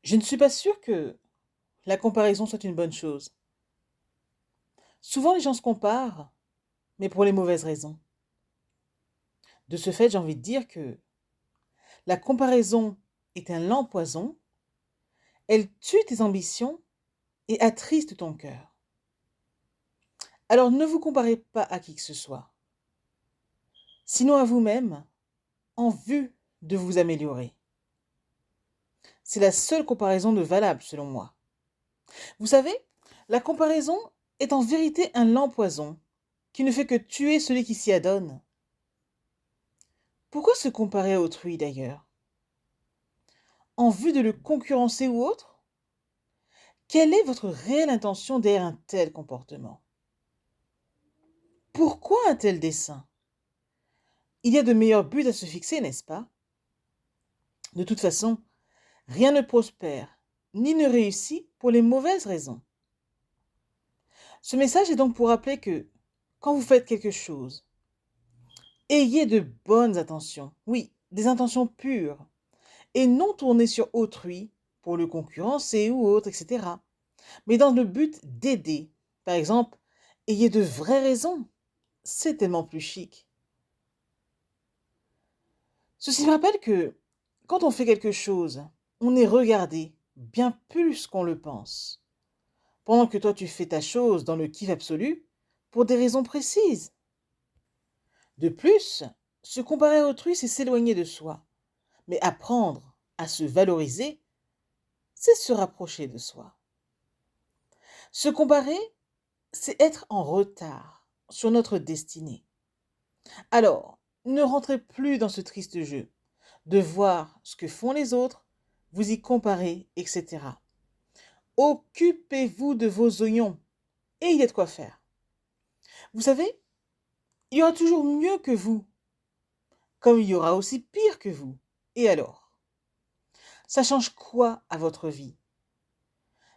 Je ne suis pas sûre que la comparaison soit une bonne chose. Souvent, les gens se comparent, mais pour les mauvaises raisons. De ce fait, j'ai envie de dire que la comparaison est un lent poison, elle tue tes ambitions et attriste ton cœur. Alors ne vous comparez pas à qui que ce soit, sinon à vous-même, en vue de vous améliorer. C'est la seule comparaison de valable selon moi. Vous savez, la comparaison est en vérité un lent poison qui ne fait que tuer celui qui s'y adonne. Pourquoi se comparer à autrui d'ailleurs? En vue de le concurrencer ou autre? Quelle est votre réelle intention derrière un tel comportement? Pourquoi un tel dessein? Il y a de meilleurs buts à se fixer, n'est-ce pas? De toute façon, rien ne prospère, ni ne réussit pour les mauvaises raisons. Ce message est donc pour rappeler que, quand vous faites quelque chose, ayez de bonnes intentions, oui, des intentions pures, et non tournées sur autrui pour le concurrencer ou autre, etc. Mais dans le but d'aider. Par exemple, ayez de vraies raisons. C'est tellement plus chic. Ceci me rappelle que quand on fait quelque chose, on est regardé bien plus qu'on le pense. Pendant que toi tu fais ta chose dans le kiff absolu pour des raisons précises. De plus, se comparer à autrui, c'est s'éloigner de soi. Mais apprendre à se valoriser, c'est se rapprocher de soi. Se comparer, c'est être en retard sur notre destinée. Alors, ne rentrez plus dans ce triste jeu de voir ce que font les autres, vous y comparer, etc. Occupez-vous de vos oignons et il y a de quoi faire. Vous savez, il y aura toujours mieux que vous, comme il y aura aussi pire que vous. Et alors? Ça change quoi à votre vie?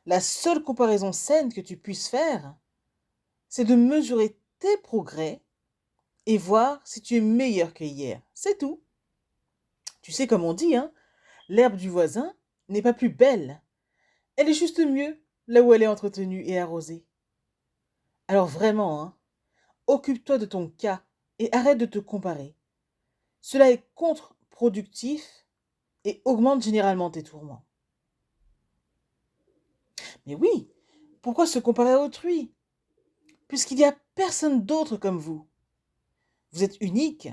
La seule comparaison saine que tu puisses faire, c'est de mesurer tes progrès et voir si tu es meilleur que hier. C'est tout. Tu sais, comme on dit, hein, l'herbe du voisin n'est pas plus belle. Elle est juste mieux là où elle est entretenue et arrosée. Alors vraiment, hein, occupe-toi de ton cas et arrête de te comparer. Cela est contre-productif et augmente généralement tes tourments. Mais oui, pourquoi se comparer à autrui? Puisqu'il n'y a personne d'autre comme vous. Vous êtes unique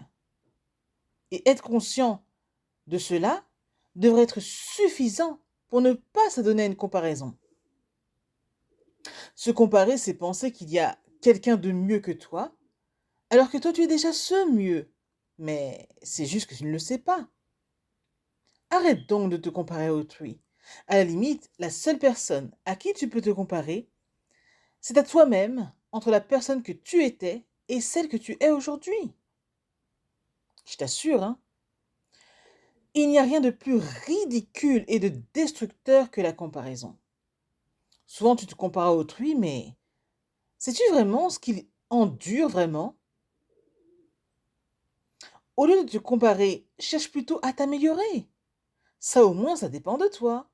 et être conscient de cela devrait être suffisant pour ne pas s'adonner à une comparaison. Se comparer, c'est penser qu'il y a quelqu'un de mieux que toi, alors que toi tu es déjà ce mieux. Mais c'est juste que tu ne le sais pas. Arrête donc de te comparer à autrui. À la limite, la seule personne à qui tu peux te comparer, c'est à toi-même, entre la personne que tu étais et celle que tu es aujourd'hui. Je t'assure, hein, il n'y a rien de plus ridicule et de destructeur que la comparaison. Souvent tu te compares à autrui, mais sais-tu vraiment ce qu'il endure vraiment? Au lieu de te comparer, cherche plutôt à t'améliorer. Ça au moins, ça dépend de toi.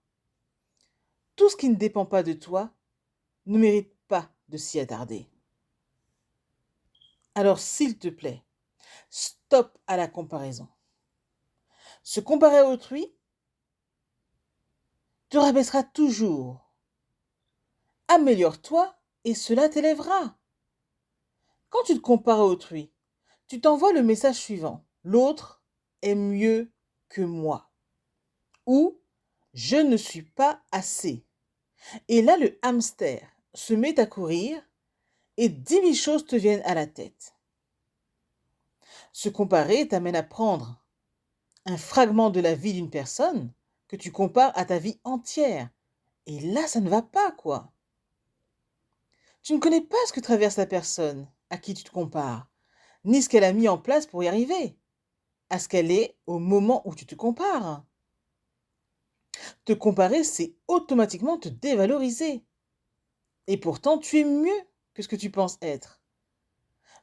Tout ce qui ne dépend pas de toi ne mérite pas de s'y attarder. Alors s'il te plaît, stop à la comparaison. Se comparer à autrui te rabaissera toujours. Améliore-toi et cela t'élèvera. Quand tu te compares à autrui, tu t'envoies le message suivant. L'autre est mieux que moi. Ou je ne suis pas assez. Et là, le hamster se met à courir et 10 000 choses te viennent à la tête. Se comparer t'amène à prendre un fragment de la vie d'une personne que tu compares à ta vie entière. Et là, ça ne va pas, quoi. Tu ne connais pas ce que traverse la personne à qui tu te compares, ni ce qu'elle a mis en place pour y arriver, à ce qu'elle est au moment où tu te compares. Te comparer, c'est automatiquement te dévaloriser. Et pourtant, tu es mieux que ce que tu penses être.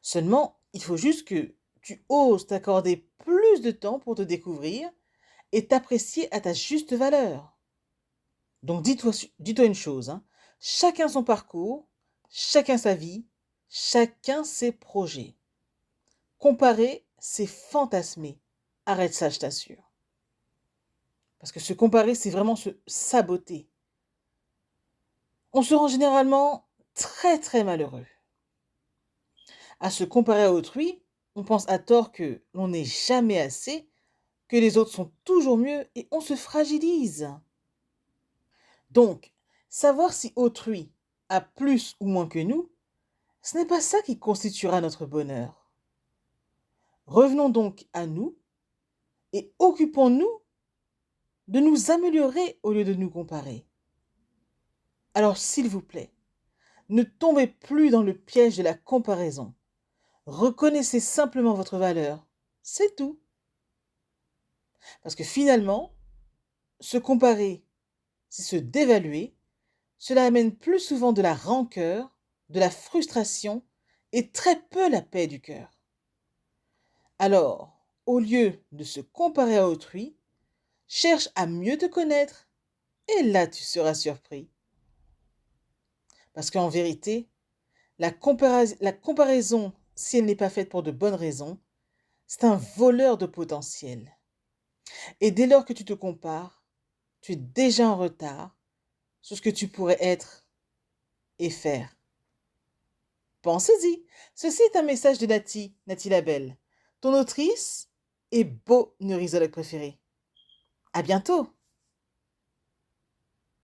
Seulement, il faut juste que tu oses t'accorder plus de temps pour te découvrir et t'apprécier à ta juste valeur. Donc dis-toi une chose, hein, chacun son parcours, chacun sa vie, chacun ses projets. Comparer, c'est fantasmer. Arrête ça, je t'assure. Parce que se comparer, c'est vraiment se saboter. On se rend généralement très très malheureux. À se comparer à autrui, on pense à tort que l'on n'est jamais assez, que les autres sont toujours mieux et on se fragilise. Donc, savoir si autrui a plus ou moins que nous, ce n'est pas ça qui constituera notre bonheur. Revenons donc à nous et occupons-nous de nous améliorer au lieu de nous comparer. Alors, s'il vous plaît, ne tombez plus dans le piège de la comparaison. Reconnaissez simplement votre valeur. C'est tout. Parce que finalement, se comparer, c'est se dévaluer. Cela amène plus souvent de la rancœur, de la frustration et très peu la paix du cœur. Alors, au lieu de se comparer à autrui, cherche à mieux te connaître et là tu seras surpris. Parce qu'en vérité, la comparaison, si elle n'est pas faite pour de bonnes raisons, c'est un voleur de potentiel. Et dès lors que tu te compares, tu es déjà en retard sur ce que tu pourrais être et faire. Pensez-y. Ceci est un message de Nati Labelle, ton autrice et beau neurisologue préféré. À bientôt!